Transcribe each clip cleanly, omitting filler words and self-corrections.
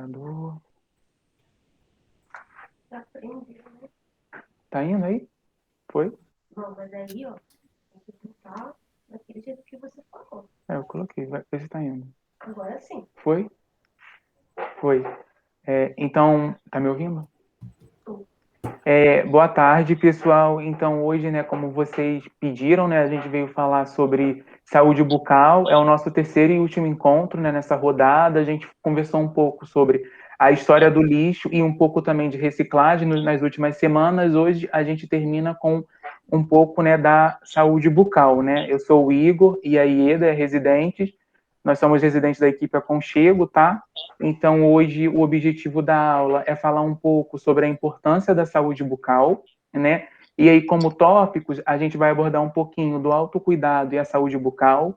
Parador. Tá indo aí? Foi? Bom, mas aí, ó, tem que botar daquele jeito que você falou. Eu coloquei, vai ver se tá indo. Agora sim. Foi? Foi. Então, tá me ouvindo? Boa tarde, pessoal. Então, hoje, né, como vocês pediram, né, a gente veio falar sobre saúde bucal. É o nosso terceiro e último encontro, né, nessa rodada. A gente conversou um pouco sobre a história do lixo e um pouco também de reciclagem nas últimas semanas. Hoje, a gente termina com um pouco, né, da saúde bucal, né? Eu sou o Igor e a Ieda é residentes. Nós somos residentes da equipe Aconchego, tá? Então, hoje, o objetivo da aula é falar um pouco sobre a importância da saúde bucal, né? E aí, como tópicos, a gente vai abordar um pouquinho do autocuidado e a saúde bucal,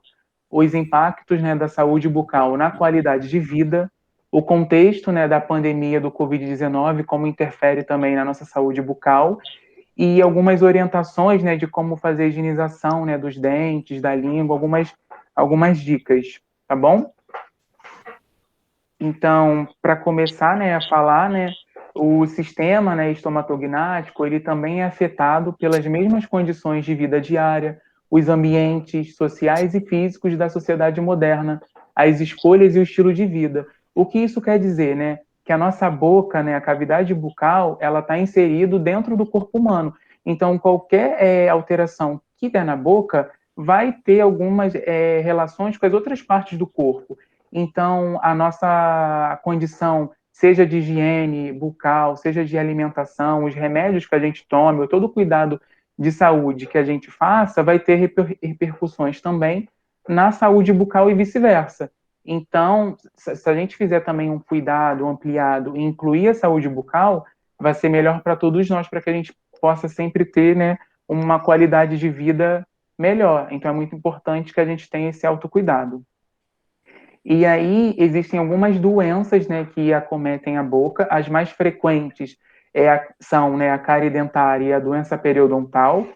os impactos, né, da saúde bucal na qualidade de vida, o contexto, né, da pandemia do Covid-19, como interfere também na nossa saúde bucal, e algumas orientações, né, de como fazer a higienização, né, dos dentes, da língua, algumas dicas, tá bom? Então, para começar, né, a falar, né, o sistema, né, estomatognático, ele também é afetado pelas mesmas condições de vida diária, os ambientes sociais e físicos da sociedade moderna, as escolhas e o estilo de vida. O que isso quer dizer, né? Que a nossa boca, né, a cavidade bucal, ela está inserido dentro do corpo humano. Então, qualquer alteração que der na boca vai ter algumas relações com as outras partes do corpo. Então, a nossa condição, seja de higiene bucal, seja de alimentação, os remédios que a gente tome, ou todo o cuidado de saúde que a gente faça, vai ter repercussões também na saúde bucal e vice-versa. Então, se a gente fizer também um cuidado ampliado e incluir a saúde bucal, vai ser melhor para todos nós, para que a gente possa sempre ter, né, uma qualidade de vida melhor. Então, é muito importante que a gente tenha esse autocuidado. E aí existem algumas doenças, né, que acometem a boca. As mais frequentes são, né, a cárie dentária e a doença periodontal,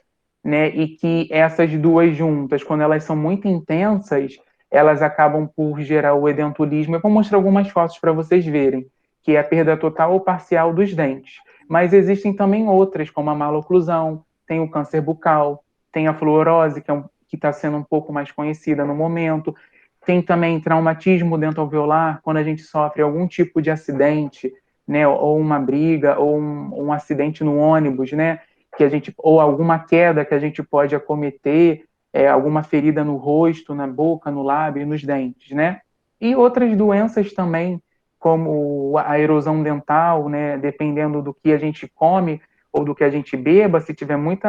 né, e que essas duas juntas, quando elas são muito intensas, elas acabam por gerar o edentulismo. Eu vou mostrar algumas fotos para vocês verem, que é a perda total ou parcial dos dentes. Mas existem também outras, como a maloclusão, tem o câncer bucal, tem a fluorose, que está sendo um pouco mais conhecida no momento. Tem também traumatismo dentoalveolar, quando a gente sofre algum tipo de acidente, né, ou uma briga, ou um acidente no ônibus, né, que a gente, ou alguma queda que a gente pode acometer, alguma ferida no rosto, na boca, no lábio e nos dentes, né? E outras doenças também, como a erosão dental, né, dependendo do que a gente come ou do que a gente beba, se tiver muito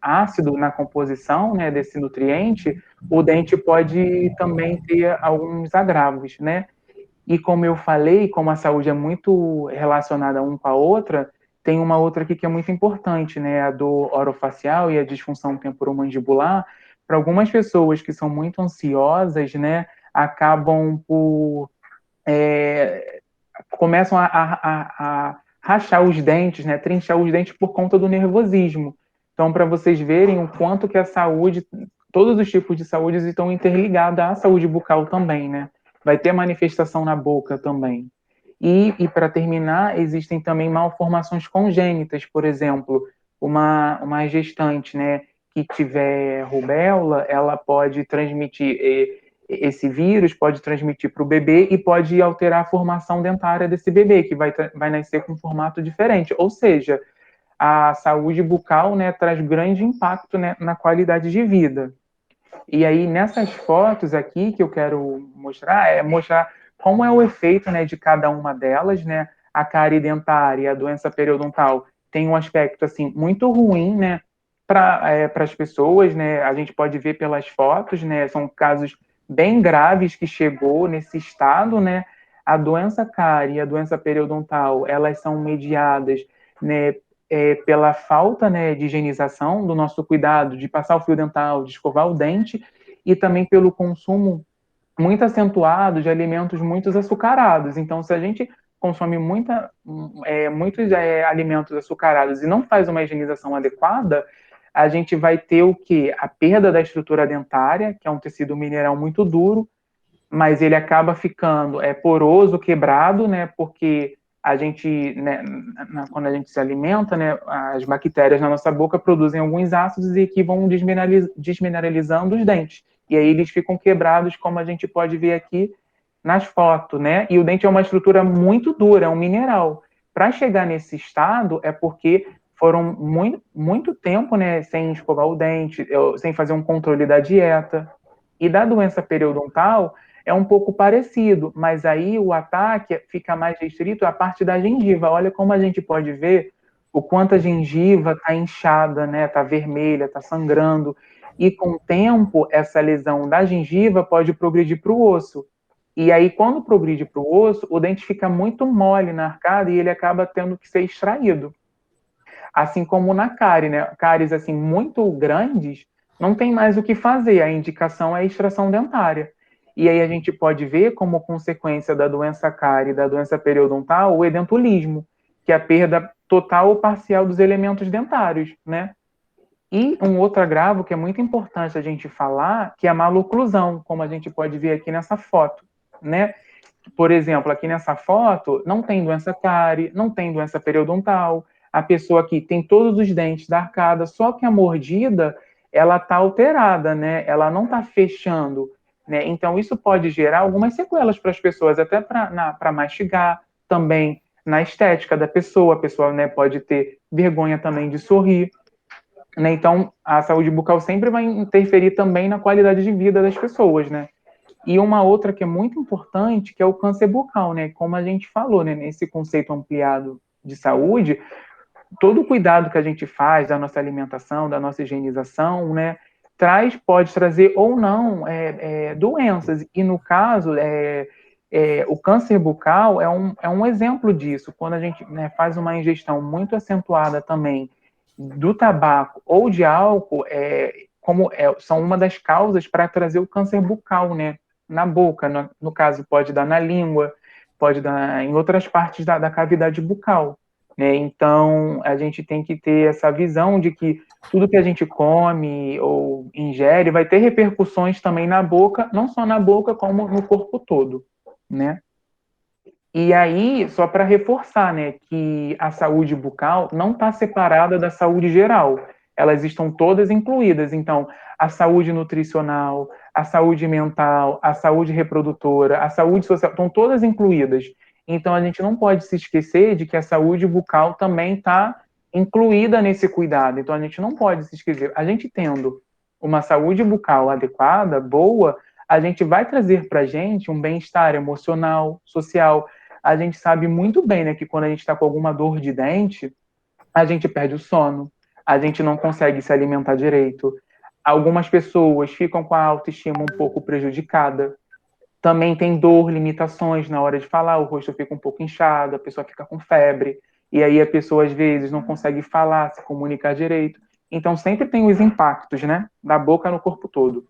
ácido na composição, né, desse nutriente, o dente pode também ter alguns agravos, né? E como eu falei, como a saúde é muito relacionada uma com a outra, tem uma outra aqui que é muito importante, né? A dor orofacial e a disfunção temporomandibular. Para algumas pessoas que são muito ansiosas, né, acabam por começam a rachar os dentes, né, trinchar os dentes por conta do nervosismo. Então, para vocês verem o quanto que a saúde, todos os tipos de saúde estão interligados à saúde bucal também, né? Vai ter manifestação na boca também. E para terminar, existem também malformações congênitas, por exemplo, uma gestante, né, que tiver rubéola, ela pode transmitir esse vírus, pode transmitir para o bebê e pode alterar a formação dentária desse bebê, que vai nascer com um formato diferente. Ou seja, a saúde bucal, né, traz grande impacto, né, na qualidade de vida. E aí, nessas fotos aqui que eu quero mostrar como é o efeito, né, de cada uma delas, né? A cárie dentária e a doença periodontal tem um aspecto, assim, muito ruim, né, para as pessoas, né? A gente pode ver pelas fotos, né? São casos bem graves que chegou nesse estado, né? A doença cárie e a doença periodontal, elas são mediadas, né, pela falta, né, de higienização, do nosso cuidado de passar o fio dental, de escovar o dente, e também pelo consumo muito acentuado de alimentos muito açucarados. Então, se a gente consome muitos alimentos açucarados e não faz uma higienização adequada, a gente vai ter o quê? A perda da estrutura dentária, que é um tecido mineral muito duro, mas ele acaba ficando poroso, quebrado, né? Porque a gente, né, quando a gente se alimenta, né, as bactérias na nossa boca produzem alguns ácidos e que vão desmineralizando os dentes. E aí eles ficam quebrados, como a gente pode ver aqui nas fotos, né? E o dente é uma estrutura muito dura, é um mineral. Para chegar nesse estado é porque foram muito tempo, né, sem escovar o dente, sem fazer um controle da dieta. E da doença periodontal é um pouco parecido, mas aí o ataque fica mais restrito à parte da gengiva. Olha como a gente pode ver o quanto a gengiva está inchada, né? Está vermelha, está sangrando. E com o tempo, essa lesão da gengiva pode progredir para o osso. E aí, quando progride para o osso, o dente fica muito mole na arcada e ele acaba tendo que ser extraído. Assim como na cárie, né? Cáries assim muito grandes, não tem mais o que fazer, a indicação é a extração dentária. E aí a gente pode ver como consequência da doença cárie, da doença periodontal, o edentulismo, que é a perda total ou parcial dos elementos dentários, né? E um outro agravo que é muito importante a gente falar, que é a maloclusão, como a gente pode ver aqui nessa foto, né? Por exemplo, aqui nessa foto, não tem doença cárie, não tem doença periodontal. A pessoa aqui tem todos os dentes da arcada, só que a mordida, ela está alterada, né? Ela não está fechando, né? Então, isso pode gerar algumas sequelas para as pessoas, até para mastigar, também na estética da pessoa. A pessoa, né, pode ter vergonha também de sorrir, né? Então, a saúde bucal sempre vai interferir também na qualidade de vida das pessoas, né? E uma outra que é muito importante, que é o câncer bucal, né? Como a gente falou, né? Nesse conceito ampliado de saúde, todo o cuidado que a gente faz da nossa alimentação, da nossa higienização, né? Pode trazer ou não doenças. E no caso, o câncer bucal é um exemplo disso. Quando a gente, né, faz uma ingestão muito acentuada também do tabaco ou de álcool, são uma das causas para trazer o câncer bucal, né? Na boca, no caso, pode dar na língua, pode dar em outras partes da cavidade bucal, né? Então, a gente tem que ter essa visão de que tudo que a gente come ou ingere vai ter repercussões também na boca, não só na boca, como no corpo todo, né? E aí, só para reforçar, né, que a saúde bucal não está separada da saúde geral. Elas estão todas incluídas. Então, a saúde nutricional, a saúde mental, a saúde reprodutora, a saúde social, estão todas incluídas. Então, a gente não pode se esquecer de que a saúde bucal também está incluída nesse cuidado. Então, a gente não pode se esquecer. A gente tendo uma saúde bucal adequada, boa, a gente vai trazer para a gente um bem-estar emocional, social. A gente sabe muito bem, né, que quando a gente está com alguma dor de dente, a gente perde o sono, a gente não consegue se alimentar direito. Algumas pessoas ficam com a autoestima um pouco prejudicada. Também tem dor, limitações na hora de falar, o rosto fica um pouco inchado, a pessoa fica com febre, e aí a pessoa às vezes não consegue falar, se comunicar direito. Então sempre tem os impactos, né, da boca no corpo todo.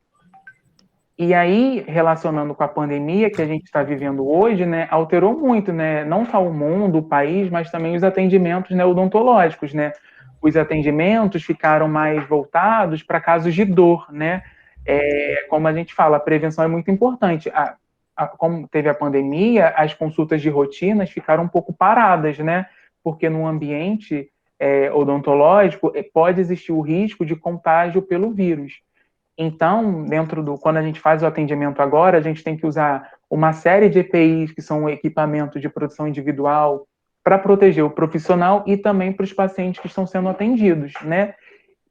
E aí, relacionando com a pandemia que a gente está vivendo hoje, né, alterou muito, né, não só o mundo, o país, mas também os atendimentos, né, odontológicos, né. Os atendimentos ficaram mais voltados para casos de dor, né. Como a gente fala, a prevenção é muito importante. Como teve a pandemia, as consultas de rotinas ficaram um pouco paradas, né, porque no ambiente odontológico pode existir o risco de contágio pelo vírus. Então, quando a gente faz o atendimento agora, a gente tem que usar uma série de EPIs, que são equipamentos de proteção individual, para proteger o profissional e também para os pacientes que estão sendo atendidos, né?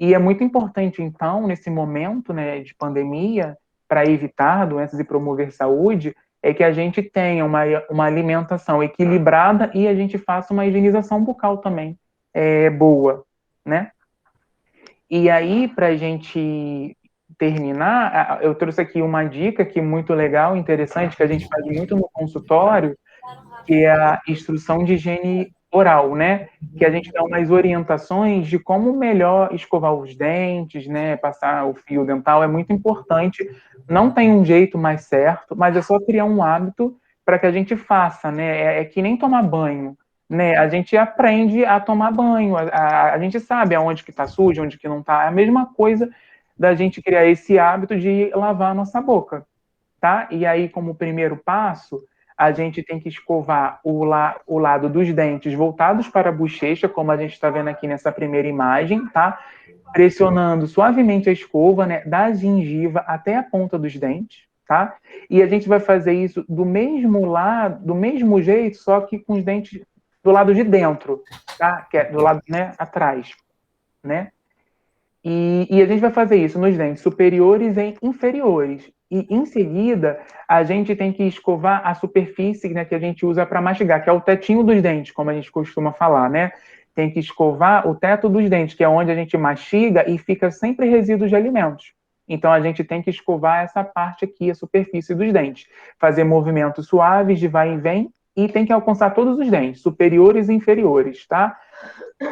E é muito importante, então, nesse momento, né, de pandemia, para evitar doenças e promover saúde, é que a gente tenha uma alimentação equilibrada e a gente faça uma higienização bucal também boa, né? E aí, para a gente terminar, eu trouxe aqui uma dica que é muito legal, interessante, que a gente faz muito no consultório, que é a instrução de higiene oral, né? Que a gente dá umas orientações de como melhor escovar os dentes, né? Passar o fio dental é muito importante. Não tem um jeito mais certo, mas é só criar um hábito para que a gente faça, né? É que nem tomar banho, né? A gente aprende a tomar banho, a gente sabe aonde que está sujo, onde que não está. É a mesma coisa da gente criar esse hábito de lavar a nossa boca, tá? E aí, como primeiro passo, a gente tem que escovar o lado dos dentes voltados para a bochecha, como a gente está vendo aqui nessa primeira imagem, tá? Pressionando suavemente a escova, né, da gengiva até a ponta dos dentes, tá? E a gente vai fazer isso do mesmo lado, do mesmo jeito, só que com os dentes do lado de dentro, tá? Que é do lado, né, atrás, né? E a gente vai fazer isso nos dentes superiores e inferiores. E, em seguida, a gente tem que escovar a superfície, né, que a gente usa para mastigar, que é o tetinho dos dentes, como a gente costuma falar, né? Tem que escovar o teto dos dentes, que é onde a gente mastiga e fica sempre resíduos de alimentos. Então, a gente tem que escovar essa parte aqui, a superfície dos dentes. Fazer movimentos suaves de vai e vem e tem que alcançar todos os dentes, superiores e inferiores, tá?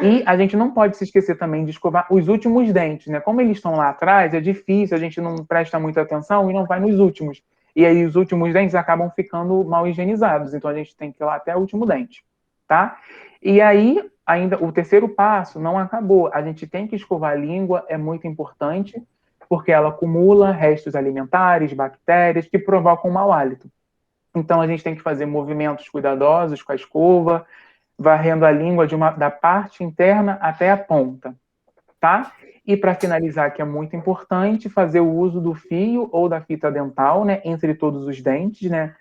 E a gente não pode se esquecer também de escovar os últimos dentes, né? Como eles estão lá atrás, é difícil, a gente não presta muita atenção e não vai nos últimos. E aí os últimos dentes acabam ficando mal higienizados, então a gente tem que ir lá até o último dente, tá? E aí, ainda, o terceiro passo não acabou. A gente tem que escovar a língua, é muito importante, porque ela acumula restos alimentares, bactérias, que provocam mau hálito. Então a gente tem que fazer movimentos cuidadosos com a escova, varrendo a língua da parte interna até a ponta, tá? E para finalizar, que é muito importante, fazer o uso do fio ou da fita dental, né, entre todos os dentes, né,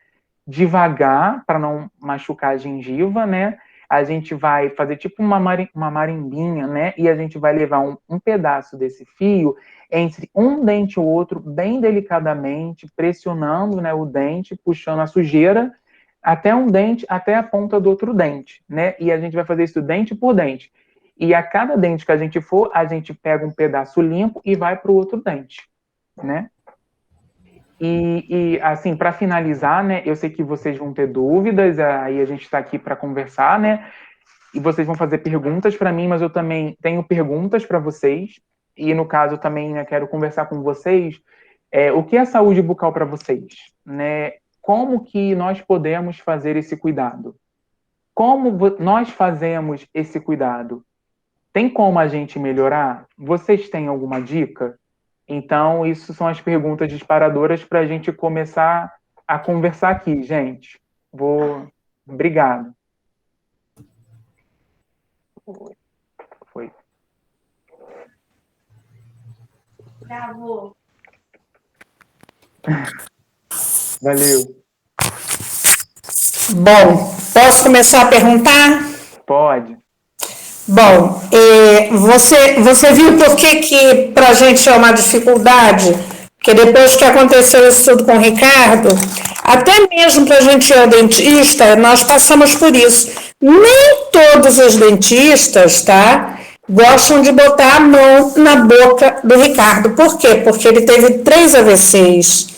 devagar, para não machucar a gengiva, né? A gente vai fazer tipo uma marimbinha, né? E a gente vai levar um pedaço desse fio entre um dente e o outro, bem delicadamente, pressionando, né, o dente, puxando a sujeira até um dente, até a ponta do outro dente, né? E a gente vai fazer isso dente por dente. E a cada dente que a gente for, a gente pega um pedaço limpo e vai para o outro dente, né? E assim, para finalizar, né? Eu sei que vocês vão ter dúvidas, aí a gente está aqui para conversar, né? E vocês vão fazer perguntas para mim, mas eu também tenho perguntas para vocês. E no caso também, né, quero conversar com vocês. O que é saúde bucal para vocês, né? Como que nós podemos fazer esse cuidado? Como nós fazemos esse cuidado? Tem como a gente melhorar? Vocês têm alguma dica? Então, isso são as perguntas disparadoras para a gente começar a conversar aqui, gente. Obrigado. Foi. Bravo. Valeu. Bom, posso começar a perguntar? Pode. Bom, você viu por que para a gente é uma dificuldade? Porque depois que aconteceu isso tudo com o Ricardo, até mesmo para a gente ir ao dentista, nós passamos por isso. Nem todos os dentistas, tá, gostam de botar a mão na boca do Ricardo. Por quê? Porque ele teve 3 AVCs.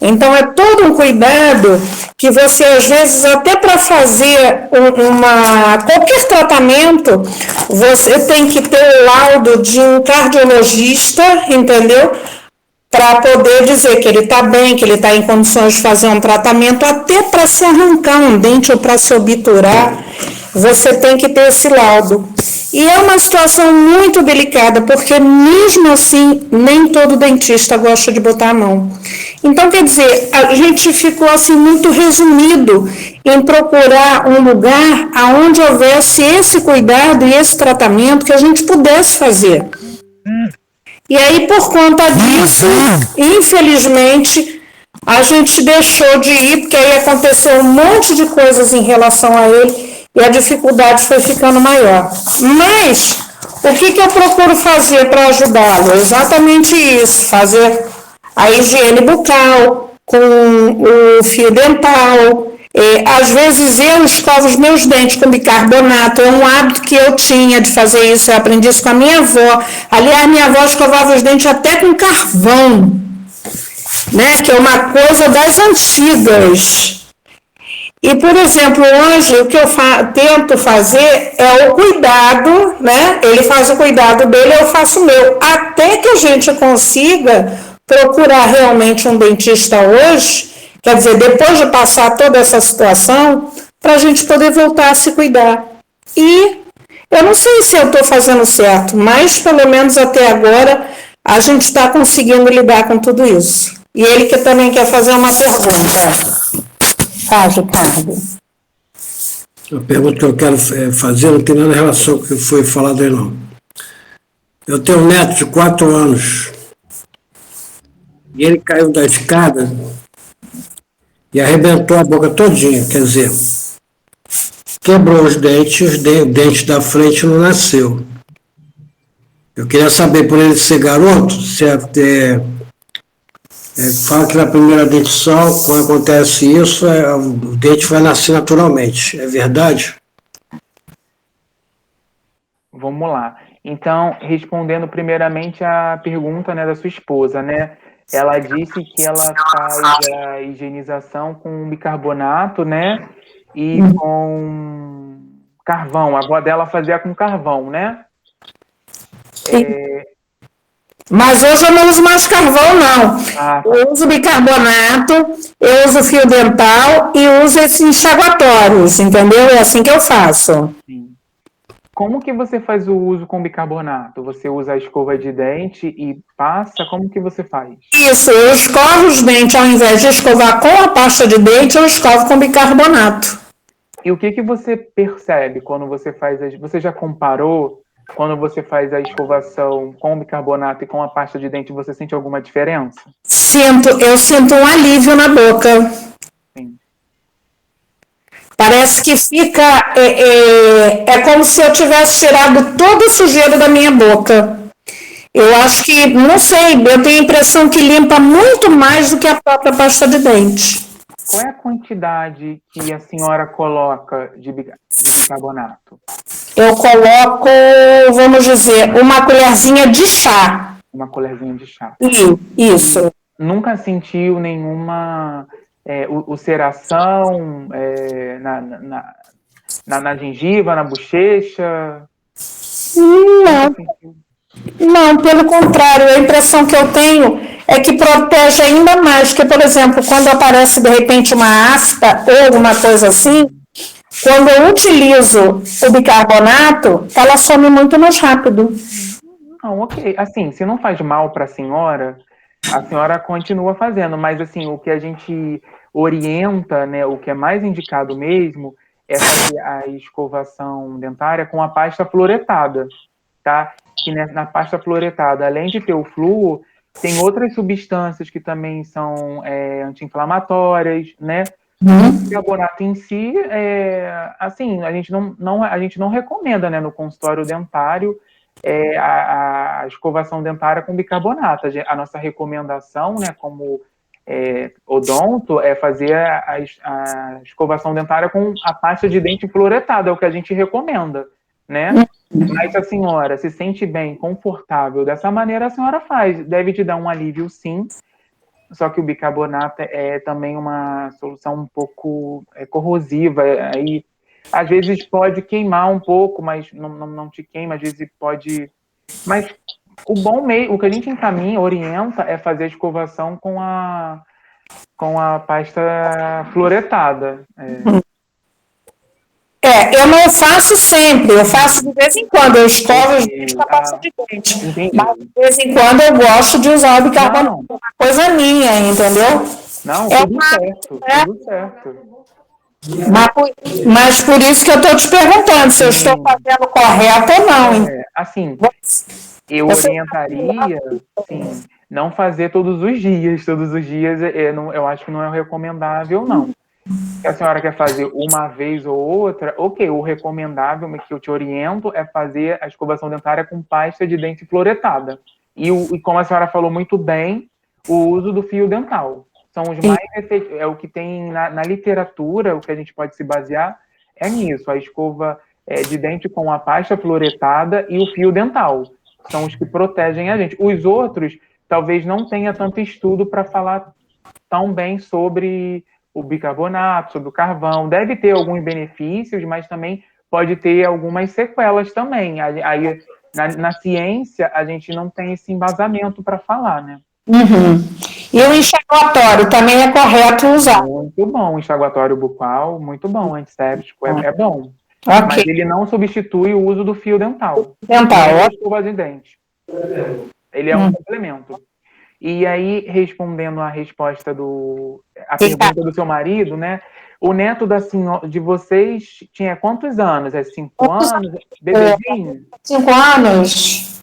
Então, é todo um cuidado que você, às vezes, até para fazer qualquer tratamento, você tem que ter o laudo de um cardiologista, entendeu? Para poder dizer que ele está bem, que ele está em condições de fazer um tratamento, até para se arrancar um dente ou para se obturar, você tem que ter esse laudo. E é uma situação muito delicada, porque mesmo assim, nem todo dentista gosta de botar a mão. Então, quer dizer, a gente ficou assim muito resumido em procurar um lugar onde houvesse esse cuidado e esse tratamento que a gente pudesse fazer. E aí, por conta disso, infelizmente, a gente deixou de ir, porque aí aconteceu um monte de coisas em relação a ele e a dificuldade foi ficando maior. Mas, o que eu procuro fazer para ajudá-lo? Exatamente isso, fazer a higiene bucal com o fio dental. Às vezes eu escovo os meus dentes com bicarbonato, é um hábito que eu tinha de fazer isso, eu aprendi isso com a minha avó. Aliás, minha avó escovava os dentes até com carvão, né? Que é uma coisa das antigas. E, por exemplo, hoje o que eu tento fazer é o cuidado, né? Ele faz o cuidado dele, eu faço o meu. Até que a gente consiga procurar realmente um dentista hoje, quer dizer, depois de passar toda essa situação, para a gente poder voltar a se cuidar. E eu não sei se eu estou fazendo certo, mas pelo menos até agora a gente está conseguindo lidar com tudo isso. E ele que também quer fazer uma pergunta. Faz, Ricardo. A pergunta que eu quero fazer não tem nada em relação com o que foi falado aí, não. Eu tenho um neto de 4 anos e ele caiu da escada e arrebentou a boca todinha, quer dizer, quebrou os dentes, o dente da frente não nasceu. Eu queria saber, por ele ser garoto, se fala que na primeira dentição, quando acontece isso, o dente vai nascer naturalmente. É verdade? Vamos lá. Então, respondendo primeiramente a pergunta, né, da sua esposa, né? Ela disse que ela faz a higienização com bicarbonato, né? E com carvão. A avó dela fazia com carvão, né? Mas hoje eu não uso mais carvão, não. Ah, Eu uso bicarbonato, eu uso fio dental e uso esses enxaguatórios, entendeu? É assim que eu faço. sim. Como que você faz o uso com bicarbonato? Você usa a escova de dente e passa? Como que você faz? Isso, eu escovo os dentes, ao invés de escovar com a pasta de dente, eu escovo com bicarbonato. E o que você percebe quando você faz Você já comparou quando você faz a escovação com bicarbonato e com a pasta de dente, você sente alguma diferença? Eu sinto um alívio na boca. Sim. Parece que fica, como se eu tivesse tirado toda a sujeira da minha boca. Eu acho que, não sei, eu tenho a impressão que limpa muito mais do que a própria pasta de dente. Qual é a quantidade que a senhora coloca de bicarbonato? Eu coloco, vamos dizer, uma colherzinha de chá. Uma colherzinha de chá. Isso. Nunca sentiu nenhuma ulceração na gengiva, na bochecha? Não, pelo contrário, a impressão que eu tenho é que protege ainda mais, que, por exemplo, quando aparece de repente uma afta ou alguma coisa assim, quando eu utilizo o bicarbonato, ela some muito mais rápido. Não, ok. Assim, se não faz mal para a senhora continua fazendo, mas assim, o que a gente orienta, né, o que é mais indicado mesmo, é fazer a escovação dentária com a pasta fluoretada, tá? Que na pasta fluoretada, além de ter o flúor, tem outras substâncias que também são anti-inflamatórias, né? O bicarbonato em si, assim, a gente não recomenda, né, no consultório dentário a escovação dentária com bicarbonato. A nossa recomendação, né, como odonto, é fazer a escovação dentária com a pasta de dente fluoretada, é o que a gente recomenda, né? Mas se a senhora se sente bem, confortável, dessa maneira a senhora faz. Deve te dar um alívio, sim, só que o bicarbonato é também uma solução um pouco corrosiva, aí às vezes pode queimar um pouco, mas não te queima, às vezes pode... Mas o que a gente encaminha, orienta, é fazer a escovação com a pasta fluoretada. Eu não faço sempre, eu faço de vez em quando, eu escovo os dentes com a pasta de dente. Entendi. Mas de vez em quando eu gosto de usar o bicarbonato, uma coisa minha, entendeu? Não, tudo certo, tudo certo. Mas por isso que eu estou te perguntando se eu estou fazendo correto ou não. Assim, eu orientaria, sim, não fazer todos os dias. Todos os dias eu acho que não é recomendável, não. Se a senhora quer fazer uma vez ou outra, ok, o recomendável que eu te oriento é fazer a escovação dentária com pasta de dente fluoretada. E como a senhora falou muito bem, o uso do fio dental. São os mais efetivos, é o que tem na literatura, o que a gente pode se basear é nisso, a escova de dente com a pasta fluoretada e o fio dental. São os que protegem a gente. Os outros, talvez não tenha tanto estudo para falar tão bem sobre o bicarbonato, sobre o carvão. Deve ter alguns benefícios, mas também pode ter algumas sequelas também. Aí na ciência, a gente não tem esse embasamento para falar, né? E o enxaguatório também é correto usar? Muito bom, enxaguatório bucal, muito bom, antisséptico, é bom. Ok. Mas ele não substitui o uso do fio dental. Dental, Nem a escova de dente. Ele é um complemento. E aí, respondendo a pergunta do seu marido, né? O neto de vocês tinha quantos anos? É 5 anos? Bebezinho? 5 anos.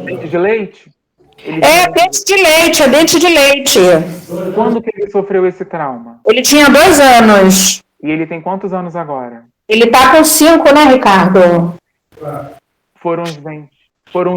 Dente de leite? É dente de leite. Quando que ele sofreu esse trauma? Ele tinha 2 anos. E ele tem quantos anos agora? Ele tá com 5, né, Ricardo? Foram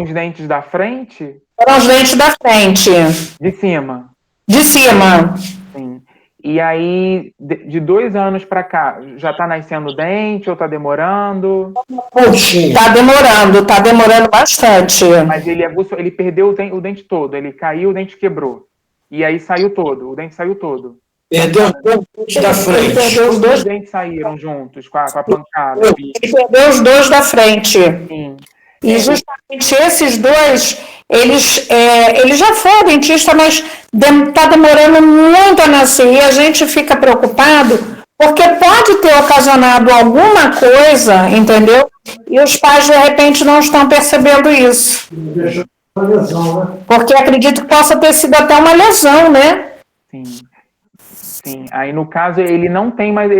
os dentes da frente? Foram os dentes da frente. De cima? De cima. Sim. E aí, de 2 anos para cá, já tá nascendo dente ou tá demorando? Puxa, tá demorando bastante. Mas ele perdeu o dente todo, ele caiu, o dente quebrou. E aí saiu todo, o dente saiu todo. Perdeu os dentes da frente. Os 2 dentes saíram juntos com a pancada. Ele perdeu os 2 da frente. Sim. E justamente esses 2, ele já foi ao dentista, mas está demorando muito a nascer. E a gente fica preocupado, porque pode ter ocasionado alguma coisa, entendeu? E os pais, de repente, não estão percebendo isso. Porque acredito que possa ter sido até uma lesão, né? Sim. Sim. Aí, no caso, ele não tem mais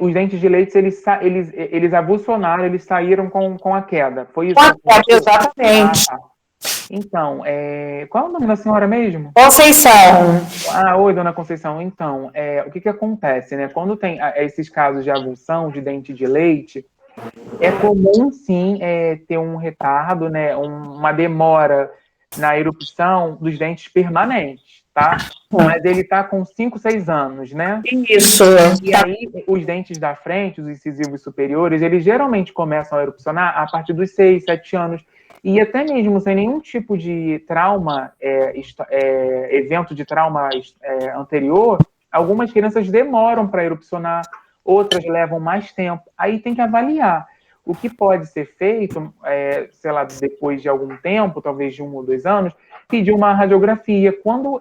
os dentes de leite, eles avulsionaram, eles saíram com a queda. Foi isso? Com a queda, exatamente. Tá. Então, qual é o nome da senhora mesmo? Conceição. Oi, dona Conceição. Então, o que acontece, né? Quando tem esses casos de avulsão de dente de leite, é comum, sim, ter um retardo, né? Uma demora na erupção dos dentes permanentes, tá? Mas ele tá com 5, 6 anos, né? Isso. E aí, os dentes da frente, os incisivos superiores, eles geralmente começam a erupcionar a partir dos 6, 7 anos. E até mesmo sem nenhum tipo de trauma, evento de trauma anterior, algumas crianças demoram para erupcionar, outras levam mais tempo. Aí tem que avaliar. O que pode ser feito, sei lá, depois de algum tempo, talvez de 1 ou 2 anos, pedir uma radiografia. Quando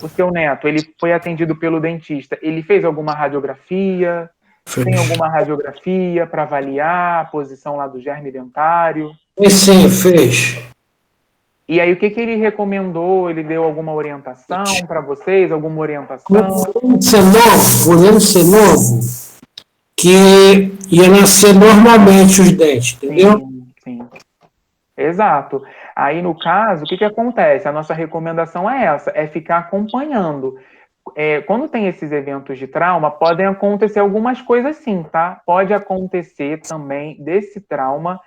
o seu neto ele foi atendido pelo dentista, ele fez alguma radiografia? Tem alguma radiografia para avaliar a posição lá do germe dentário? Sim, fez. E aí, o que ele recomendou? Ele deu alguma orientação para vocês? Alguma orientação? Podendo ser novo, que ia nascer normalmente os dentes, entendeu? Sim. Exato. Aí, no caso, o que acontece? A nossa recomendação é essa, é ficar acompanhando. Quando tem esses eventos de trauma, podem acontecer algumas coisas sim, tá? Pode acontecer também desse trauma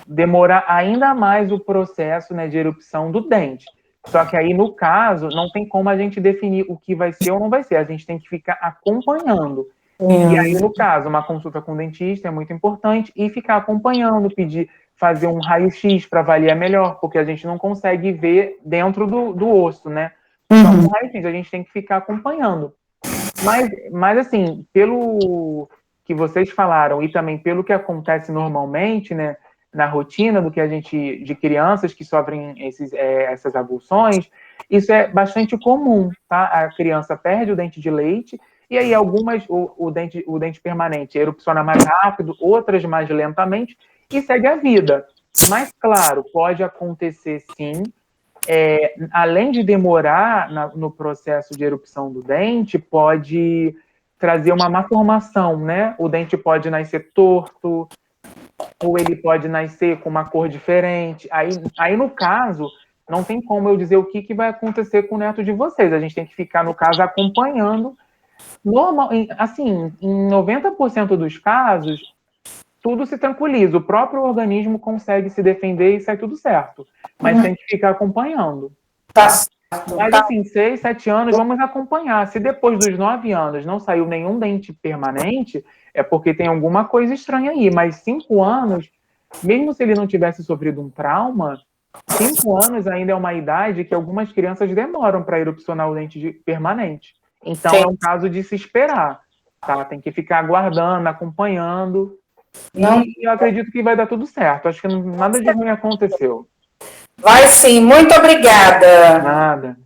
demorar ainda mais o processo, né, de erupção do dente. Só que aí, no caso, não tem como a gente definir o que vai ser ou não vai ser. A gente tem que ficar acompanhando. E aí, no caso, uma consulta com o dentista é muito importante e ficar acompanhando, fazer um raio-x para avaliar melhor, porque a gente não consegue ver dentro do osso, né? Então, um raio-x, a gente tem que ficar acompanhando. Mas, assim, pelo que vocês falaram e também pelo que acontece normalmente, né, na rotina de crianças que sofrem essas avulsões, isso é bastante comum, tá? A criança perde o dente de leite e aí o dente permanente erupciona mais rápido, outras mais lentamente e segue a vida. Mas, claro, pode acontecer sim, além de demorar no processo de erupção do dente, pode trazer uma malformação, né? O dente pode nascer torto, ou ele pode nascer com uma cor diferente. Aí, no caso, não tem como eu dizer o que vai acontecer com o neto de vocês. A gente tem que ficar, no caso, acompanhando. Assim, em 90% dos casos, tudo se tranquiliza. O próprio organismo consegue se defender e sai tudo certo. Mas tem que ficar acompanhando. Tá? Mas, assim, 6, 7 anos, vamos acompanhar. Se depois dos 9 anos não saiu nenhum dente permanente, é porque tem alguma coisa estranha aí. Mas 5 anos, mesmo se ele não tivesse sofrido um trauma, 5 anos ainda é uma idade que algumas crianças demoram para erupcionar o dente permanente. Então, é um caso de se esperar, tá? Tem que ficar aguardando, acompanhando. E eu acredito que vai dar tudo certo. Acho que nada de ruim aconteceu. Vai sim, muito obrigada. Nada.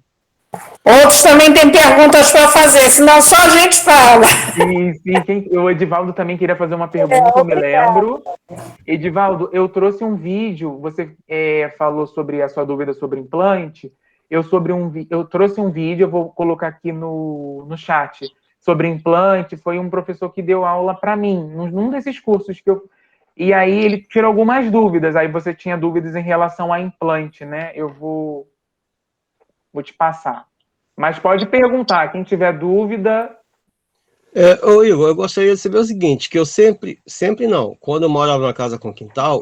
Outros também têm perguntas para fazer, senão só a gente fala. Sim, o Edivaldo também queria fazer uma pergunta, eu me lembro. Edivaldo, eu trouxe um vídeo, você falou sobre a sua dúvida sobre implante, eu trouxe um vídeo, eu vou colocar aqui no chat, sobre implante, foi um professor que deu aula para mim, num desses cursos que eu... E aí ele tirou algumas dúvidas, aí você tinha dúvidas em relação a implante, né? Eu vou te passar. Mas pode perguntar, quem tiver dúvida... Ô Igor, eu gostaria de saber o seguinte, que eu sempre não, quando eu morava na casa com quintal,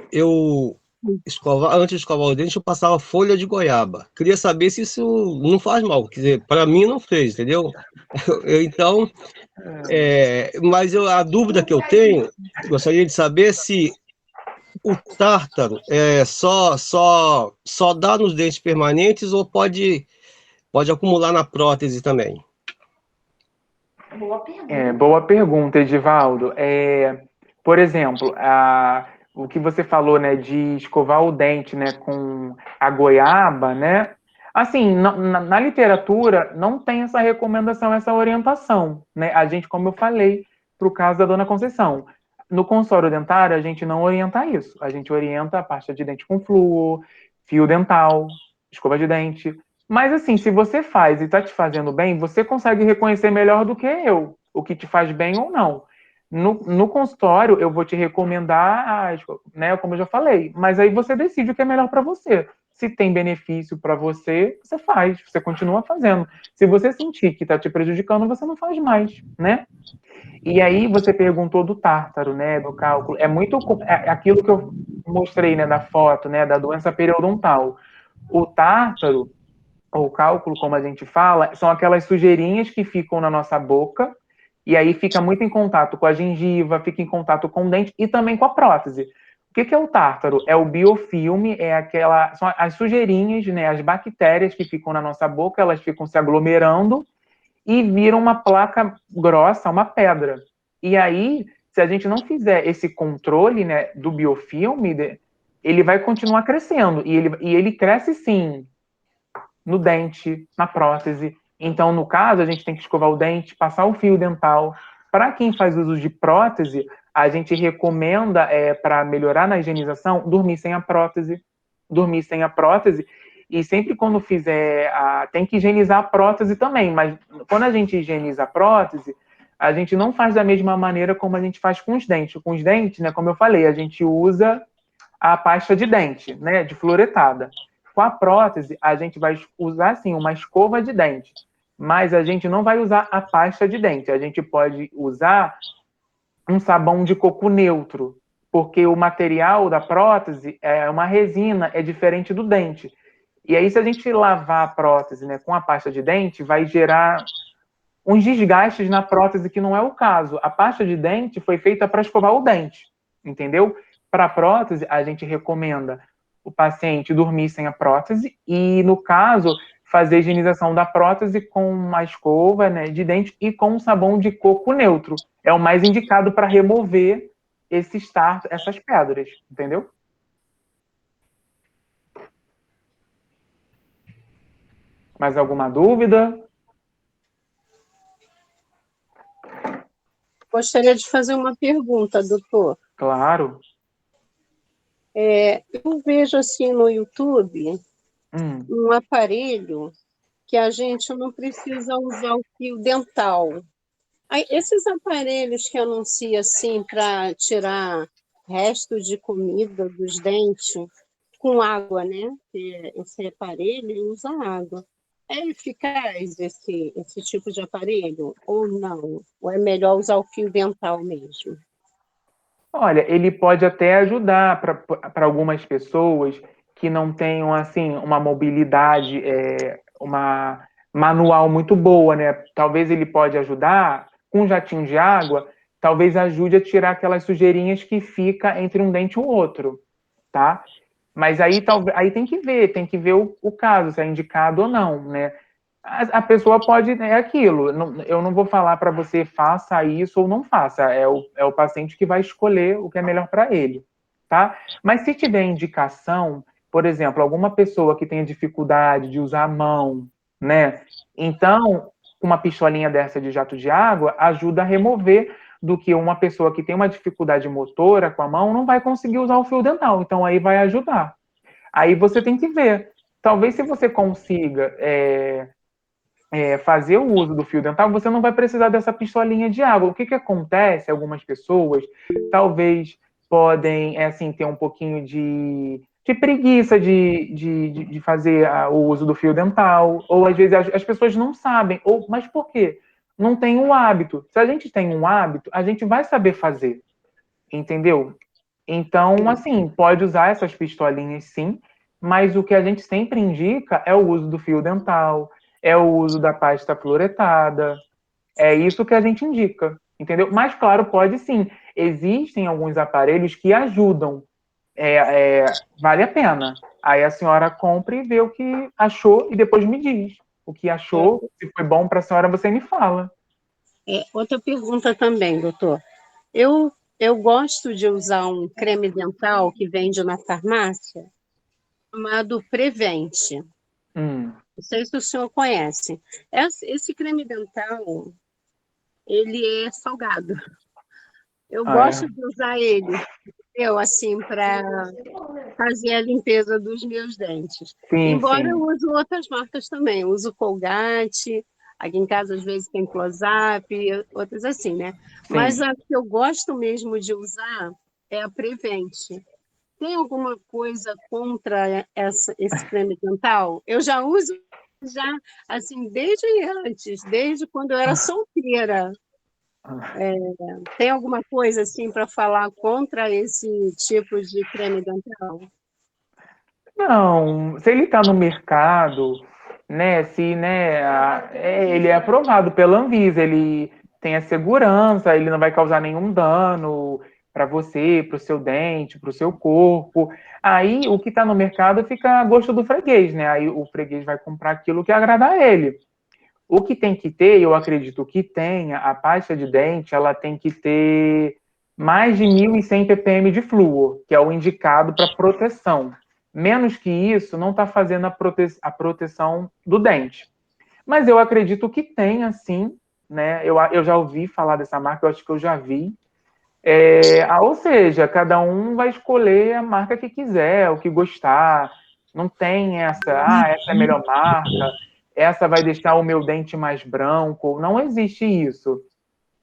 antes de escovar o dente, eu passava folha de goiaba. Queria saber se isso não faz mal, quer dizer, para mim não fez, entendeu? Então, mas a dúvida que eu tenho, gostaria de saber se o tártaro só dá nos dentes permanentes ou pode acumular na prótese também. Boa pergunta. Boa pergunta, Edivaldo. Por exemplo, o que você falou, né, de escovar o dente, né, com a goiaba, né? Assim, na literatura não tem essa recomendação, essa orientação, né? A gente, como eu falei, para o caso da Dona Conceição, no consultório dentário a gente não orienta isso. A gente orienta a pasta de dente com flúor, fio dental, escova de dente. Mas assim, se você faz e está te fazendo bem, você consegue reconhecer melhor do que eu o que te faz bem ou não. No consultório, eu vou te recomendar, né, como eu já falei, mas aí você decide o que é melhor para você. Se tem benefício para você, você faz, você continua fazendo. Se você sentir que está te prejudicando, você não faz mais, né? E aí você perguntou do tártaro, né, do cálculo. É aquilo que eu mostrei, né, da foto, né, da doença periodontal. O tártaro, ou cálculo, como a gente fala, são aquelas sujeirinhas que ficam na nossa boca, e aí fica muito em contato com a gengiva, fica em contato com o dente e também com a prótese. O que é o tártaro? É o biofilme, são as sujeirinhas, né, as bactérias que ficam na nossa boca, elas ficam se aglomerando e viram uma placa grossa, uma pedra. E aí, se a gente não fizer esse controle, né, do biofilme, ele vai continuar crescendo, e ele cresce sim, no dente, na prótese. Então, no caso, a gente tem que escovar o dente, passar o fio dental. Para quem faz uso de prótese, a gente recomenda, para melhorar na higienização, dormir sem a prótese. Dormir sem a prótese. E sempre quando fizer, tem que higienizar a prótese também. Mas quando a gente higieniza a prótese, a gente não faz da mesma maneira como a gente faz com os dentes. Com os dentes, né, como eu falei, a gente usa a pasta de dente, né, de fluoretada. Com a prótese, a gente vai usar, sim, uma escova de dente, mas a gente não vai usar a pasta de dente. A gente pode usar um sabão de coco neutro, porque o material da prótese é uma resina, é diferente do dente. E aí, se a gente lavar a prótese, né, com a pasta de dente, vai gerar uns desgastes na prótese que não é o caso. A pasta de dente foi feita para escovar o dente, entendeu? Para a prótese, a gente recomenda o paciente dormir sem a prótese e, no caso, fazer a higienização da prótese com uma escova, né, de dente e com um sabão de coco neutro. É o mais indicado para remover essas pedras, entendeu? Mais alguma dúvida? Gostaria de fazer uma pergunta, doutor. Claro. Eu vejo assim no YouTube um aparelho que a gente não precisa usar o fio dental. Aí, esses aparelhos que anunciam assim para tirar resto de comida dos dentes com água, né? Esse aparelho usa água. É eficaz esse tipo de aparelho ou não? Ou é melhor usar o fio dental mesmo? Olha, ele pode até ajudar para algumas pessoas que não tenham assim uma mobilidade, uma manual muito boa, né? Talvez ele pode ajudar com um jatinho de água, talvez ajude a tirar aquelas sujeirinhas que fica entre um dente e o outro, tá? Mas aí tem que ver o caso, se é indicado ou não, né? A pessoa pode, é aquilo, eu não vou falar para você faça isso ou não faça, é o paciente que vai escolher o que é melhor para ele, tá? Mas se tiver indicação, por exemplo, alguma pessoa que tenha dificuldade de usar a mão, né? Então, uma pistolinha dessa de jato de água ajuda a remover do que uma pessoa que tem uma dificuldade motora com a mão não vai conseguir usar o fio dental. Então, aí vai ajudar. Aí você tem que ver. Talvez se você consiga fazer o uso do fio dental, você não vai precisar dessa pistolinha de água. O que acontece? Algumas pessoas talvez podem assim, ter um pouquinho de preguiça de fazer o uso do fio dental, ou às vezes as pessoas não sabem, mas por quê? Não tem o hábito. Se a gente tem um hábito, a gente vai saber fazer, entendeu? Então, assim, pode usar essas pistolinhas sim, mas o que a gente sempre indica é o uso do fio dental, é o uso da pasta fluoretada, é isso que a gente indica, entendeu? Mas, claro, pode sim. Existem alguns aparelhos que ajudam, vale a pena. Aí a senhora compra e vê o que achou e depois me diz. O que achou, se foi bom para a senhora, você me fala. Outra pergunta também, doutor. Eu gosto de usar um creme dental que vende na farmácia, chamado Prevent. Não sei se o senhor conhece. Esse creme dental, ele é salgado. Eu gosto de usar ele, assim, para fazer a limpeza dos meus dentes. Sim, Embora sim. eu use outras marcas também. Eu uso Colgate, aqui em casa às vezes tem Close-Up, outras assim, né? Sim. Mas a que eu gosto mesmo de usar é a Prevent. Tem alguma coisa contra esse creme dental? Eu já uso assim, desde quando eu era solteira. Tem alguma coisa assim para falar contra esse tipo de creme dental? Não, se ele está no mercado, né, se, né, ele é aprovado pela Anvisa, ele tem a segurança, ele não vai causar nenhum dano para você, para o seu dente, para o seu corpo. Aí o que está no mercado fica a gosto do freguês, né? Aí o freguês vai comprar aquilo que agradar a ele. O que tem que ter, eu acredito que tenha, a pasta de dente, ela tem que ter mais de 1.100 ppm de flúor, que é o indicado para proteção. Menos que isso, não está fazendo a proteção do dente. Mas eu acredito que tenha, sim, né? Eu já ouvi falar dessa marca, eu acho que eu já vi. Ou seja, cada um vai escolher a marca que quiser, o que gostar. Não tem essa é a melhor marca, essa vai deixar o meu dente mais branco. Não existe isso.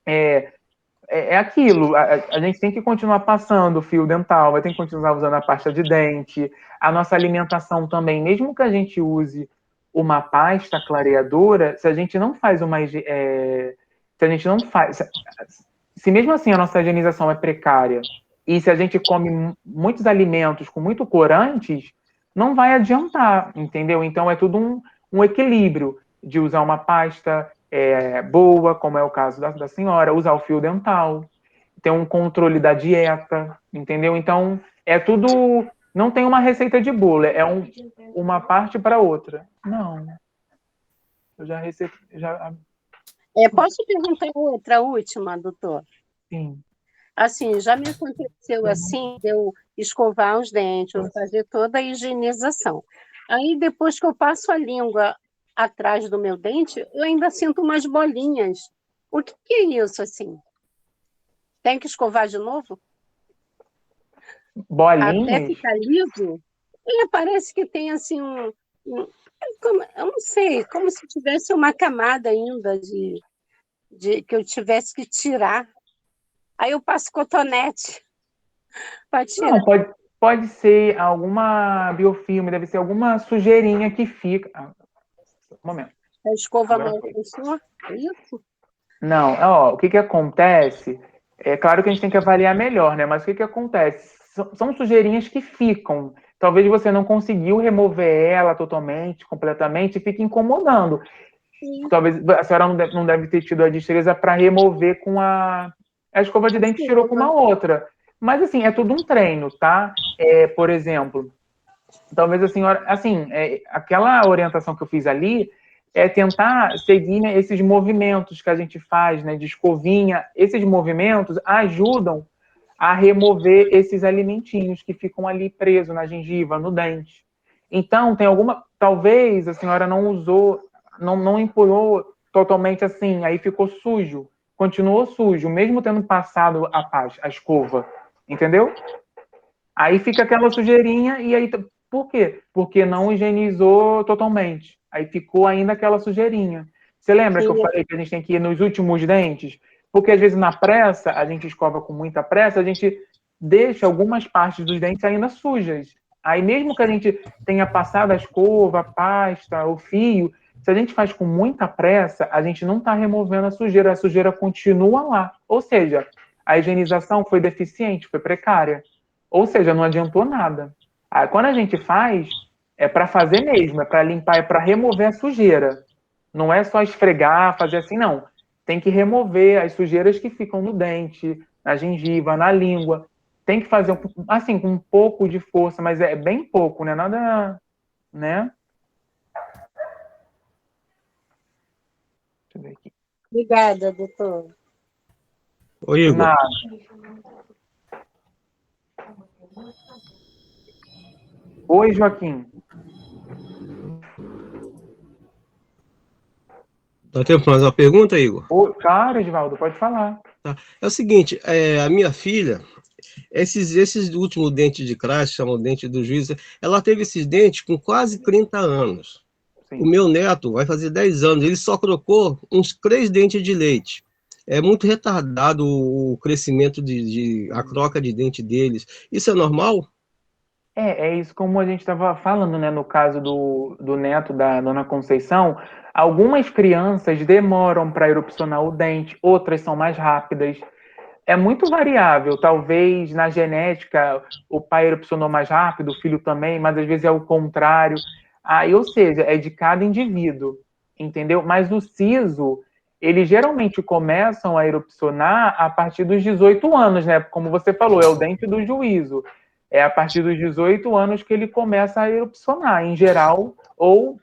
É aquilo, a gente tem que continuar passando o fio dental, vai ter que continuar usando a pasta de dente, a nossa alimentação também, mesmo que a gente use uma pasta clareadora, se a gente não faz se a gente não faz, se mesmo assim a nossa higienização é precária, e se a gente come muitos alimentos com muito corantes, não vai adiantar, entendeu? Então é tudo um equilíbrio de usar uma pasta boa, como é o caso da senhora, usar o fio dental, ter um controle da dieta, entendeu? Então, é tudo. Não tem uma receita de bolo, uma parte para outra. Não. Eu já recebi. Posso perguntar outra última, doutor? Sim. Assim, já me aconteceu assim, de eu escovar os dentes, eu fazer toda a higienização. Aí, depois que eu passo a língua atrás do meu dente, eu ainda sinto umas bolinhas. O que é isso, assim? Tem que escovar de novo? Bolinhas? Até ficar liso? Parece que tem, assim, eu não sei, como se tivesse uma camada ainda que eu tivesse que tirar. Aí eu passo cotonete para tirar. Não, pode ser alguma biofilme, deve ser alguma sujeirinha que fica. Um momento. A escova mal funciona? É isso? Não, o que acontece? É claro que a gente tem que avaliar melhor, né? Mas o que acontece? São sujeirinhas que ficam. Talvez você não conseguiu remover ela totalmente, completamente, e fica incomodando. Sim. Talvez a senhora não deve ter tido a destreza para remover com a escova de dente, tirou com uma outra. Mas, assim, é tudo um treino, tá? Por exemplo, talvez a senhora... Assim, aquela orientação que eu fiz ali é tentar seguir, né, esses movimentos que a gente faz, né, de escovinha. Esses movimentos ajudam a remover esses alimentinhos que ficam ali presos na gengiva, no dente. Então, talvez a senhora não usou não empurrou totalmente assim, aí ficou sujo, continuou sujo, mesmo tendo passado a escova, entendeu? Aí fica aquela sujeirinha e aí, por quê? Porque não higienizou totalmente, aí ficou ainda aquela sujeirinha. Você lembra que eu falei que a gente tem que ir nos últimos dentes? Porque às vezes na pressa, a gente escova com muita pressa, a gente deixa algumas partes dos dentes ainda sujas. Aí mesmo que a gente tenha passado a escova, a pasta, o fio, se a gente faz com muita pressa, a gente não está removendo a sujeira continua lá. Ou seja, a higienização foi deficiente, foi precária. Ou seja, não adiantou nada. Aí, quando a gente faz, é para fazer mesmo, é para limpar, é para remover a sujeira. Não é só esfregar, fazer assim, não. Tem que remover as sujeiras que ficam no dente, na gengiva, na língua. Tem que fazer, assim, com um pouco de força, mas é bem pouco, né? Nada, né? Deixa eu ver aqui. Obrigada, doutor. Ô, Igor. Nada. Oi, Joaquim. Dá tempo para mais uma pergunta, Igor? Claro, Edvaldo, pode falar. Tá. É o seguinte, a minha filha, esses últimos dentes de crash, chamam dente do juízo, ela teve esses dentes com quase 30 anos. Sim. O meu neto vai fazer 10 anos, ele só trocou uns 3 dentes de leite. É muito retardado o crescimento a troca de dente deles. Isso é normal? É isso como a gente estava falando, né? No caso do neto da dona Conceição, algumas crianças demoram para erupcionar o dente, outras são mais rápidas. É muito variável. Talvez na genética o pai erupcionou mais rápido, o filho também, mas às vezes é o contrário. Ou seja, é de cada indivíduo, entendeu? Mas o siso, eles geralmente começam a erupcionar a partir dos 18 anos, né? Como você falou, é o dente do juízo. É a partir dos 18 anos que ele começa a erupcionar, em geral, ou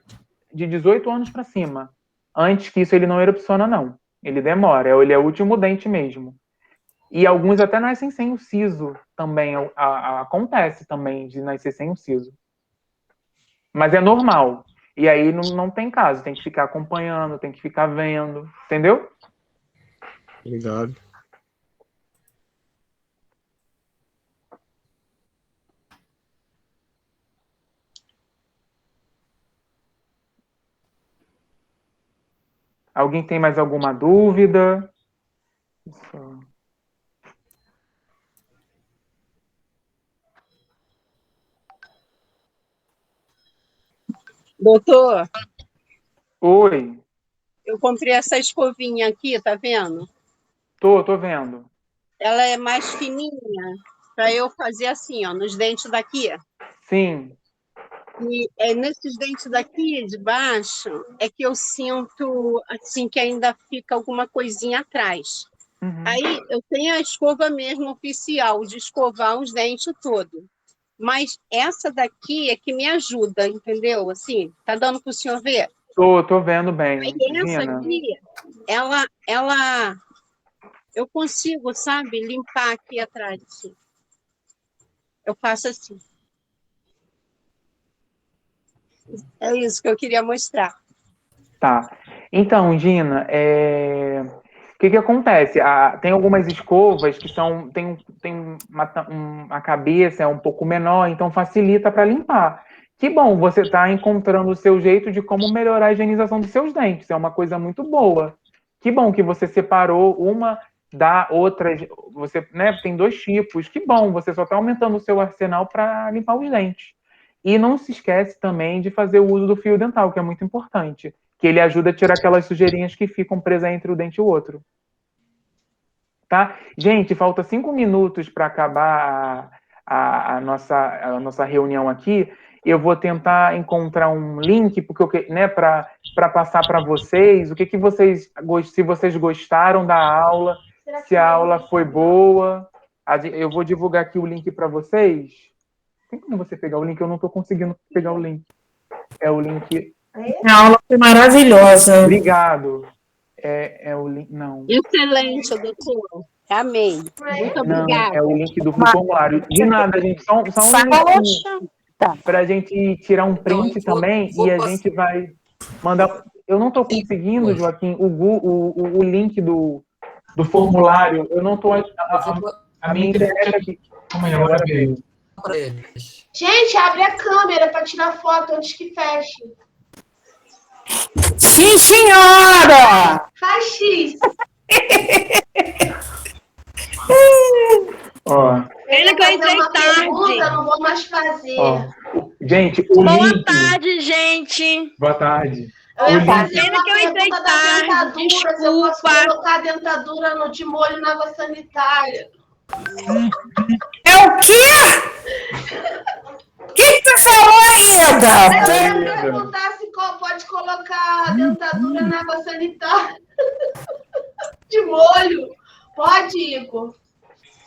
de 18 anos para cima. Antes que isso ele não erupciona, não. Ele demora, ele é o último dente mesmo. E alguns até nascem sem o siso também. Acontece também de nascer sem o siso. Mas é normal. E aí não tem caso, tem que ficar acompanhando, tem que ficar vendo, entendeu? Obrigado. Alguém tem mais alguma dúvida? Doutor. Oi. Eu comprei essa escovinha aqui, tá vendo? Tô vendo. Ela é mais fininha, para eu fazer assim, ó, nos dentes daqui. Sim. E nesses dentes daqui de baixo é que eu sinto assim que ainda fica alguma coisinha atrás. Uhum. Aí eu tenho a escova mesmo oficial de escovar os dentes todos. Mas essa daqui é que me ajuda, entendeu? Assim, tá dando para o senhor ver? Tô vendo bem. Aí essa aqui, ela eu consigo, sabe, limpar aqui atrás. Assim. Eu faço assim. É isso que eu queria mostrar. Tá. Então, Gina, o que acontece? Tem algumas escovas que tem uma cabeça um pouco menor, então facilita para limpar. Que bom, você está encontrando o seu jeito de como melhorar a higienização dos seus dentes. É uma coisa muito boa. Que bom que você separou uma da outra. Você, né, tem 2 tipos. Que bom, você só está aumentando o seu arsenal para limpar os dentes. E não se esquece também de fazer o uso do fio dental, que é muito importante. Que ele ajuda a tirar aquelas sujeirinhas que ficam presas entre o dente e o outro. Tá? Gente, falta 5 minutos para acabar a nossa reunião aqui. Eu vou tentar encontrar um link, porque né, para passar para vocês, o que vocês, se vocês gostaram da aula, se a aula foi boa. Eu vou divulgar aqui o link para vocês. Tem como você pegar o link? Eu não estou conseguindo pegar o link. É o link. A aula foi maravilhosa. Obrigado. É o link. Não. Excelente, doutor. Amei. Muito obrigada. É o link do formulário. De nada, gente. Só um minutinho. Para a gente tirar um print também e a gente vai mandar. eu não estou conseguindo, Joaquim, o link do formulário. Eu não estou... A minha internet aqui... Como é? Agora veio. Gente, abre a câmera para tirar foto antes que feche. Sim, senhora! Faz X. Ó. Pena que eu entrei tarde. Não vou mais fazer. Ó. Gente, o Boa link... tarde, gente. Boa tarde. Eu ia fazer Pena uma que eu entrei pergunta tarde, da dentadura, se eu posso desculpa. colocar a dentadura de molho na água sanitária. É o quê? O que você falou ainda? Eu ia perguntar se pode colocar a dentadura na água sanitária. De molho. Pode, Igor?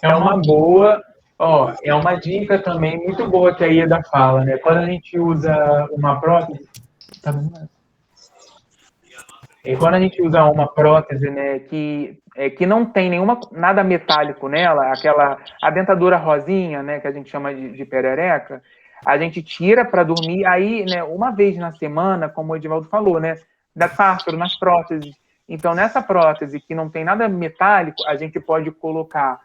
É uma boa... Ó, é uma dica também muito boa que a Ieda fala, né? Quando a gente usa uma prótese... Tá bom? E quando a gente usa uma prótese, né, que não tem nada metálico nela, a dentadura rosinha, né, que a gente chama de perereca, a gente tira para dormir, aí, né, uma vez na semana, como o Edivaldo falou, né, dá tártaro nas próteses. Então, nessa prótese que não tem nada metálico, a gente pode colocar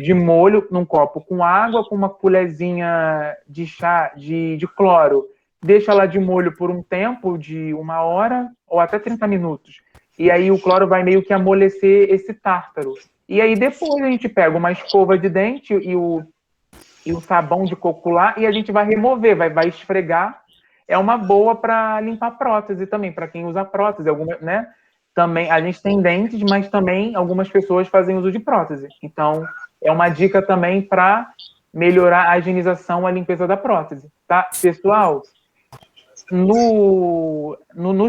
de molho num copo com água, com uma colherzinha de chá de cloro. Deixa ela de molho por um tempo de 1 hora ou até 30 minutos. E aí o cloro vai meio que amolecer esse tártaro. E aí depois a gente pega uma escova de dente e o sabão de coco e a gente vai remover, vai esfregar. É uma boa para limpar prótese também, para quem usa prótese. Né? Também, a gente tem dentes, mas também algumas pessoas fazem uso de prótese. Então, é uma dica também para melhorar a higienização, a limpeza da prótese. Tá? Pessoal... No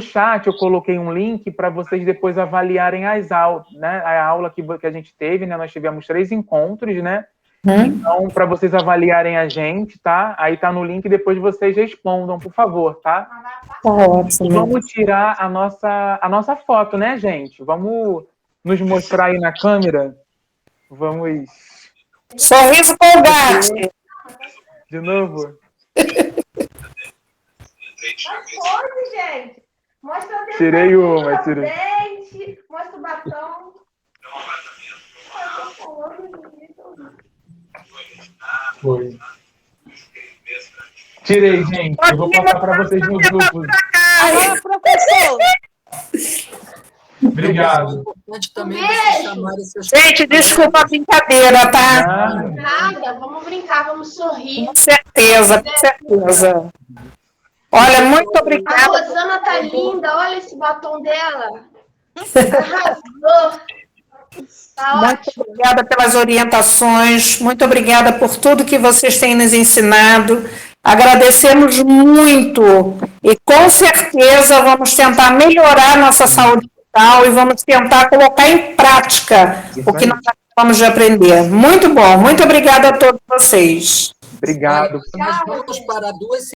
chat eu coloquei um link para vocês depois avaliarem as aulas, né? A aula que a gente teve, né? Nós tivemos 3 encontros, né? Então, para vocês avaliarem a gente, tá? Aí tá no link, depois vocês respondam, por favor, tá? Vamos tirar a nossa foto, né, gente? Vamos nos mostrar aí na câmera. Vamos... Sorriso Colgate. De novo? Mas pode, gente. Mostra a dentadura, Tirei uma, tirei. dente, mostra o batom. Foi. Tirei, gente. Eu vou passar para vocês no grupo. Alô, professor. Obrigado. Gente, desculpa a brincadeira, tá? Nada, vamos brincar, vamos sorrir. Com certeza, com certeza. Olha, muito obrigada. A Rosana tá linda, olha esse batom dela. Arrasou. Tá Muito ótimo. obrigada pelas orientações, muito obrigada por tudo que vocês têm nos ensinado. Agradecemos muito e com certeza vamos tentar melhorar nossa saúde mental e vamos tentar colocar em prática o que nós acabamos de aprender. Muito bom, muito obrigada a todos vocês. Obrigado. Nós vamos para 2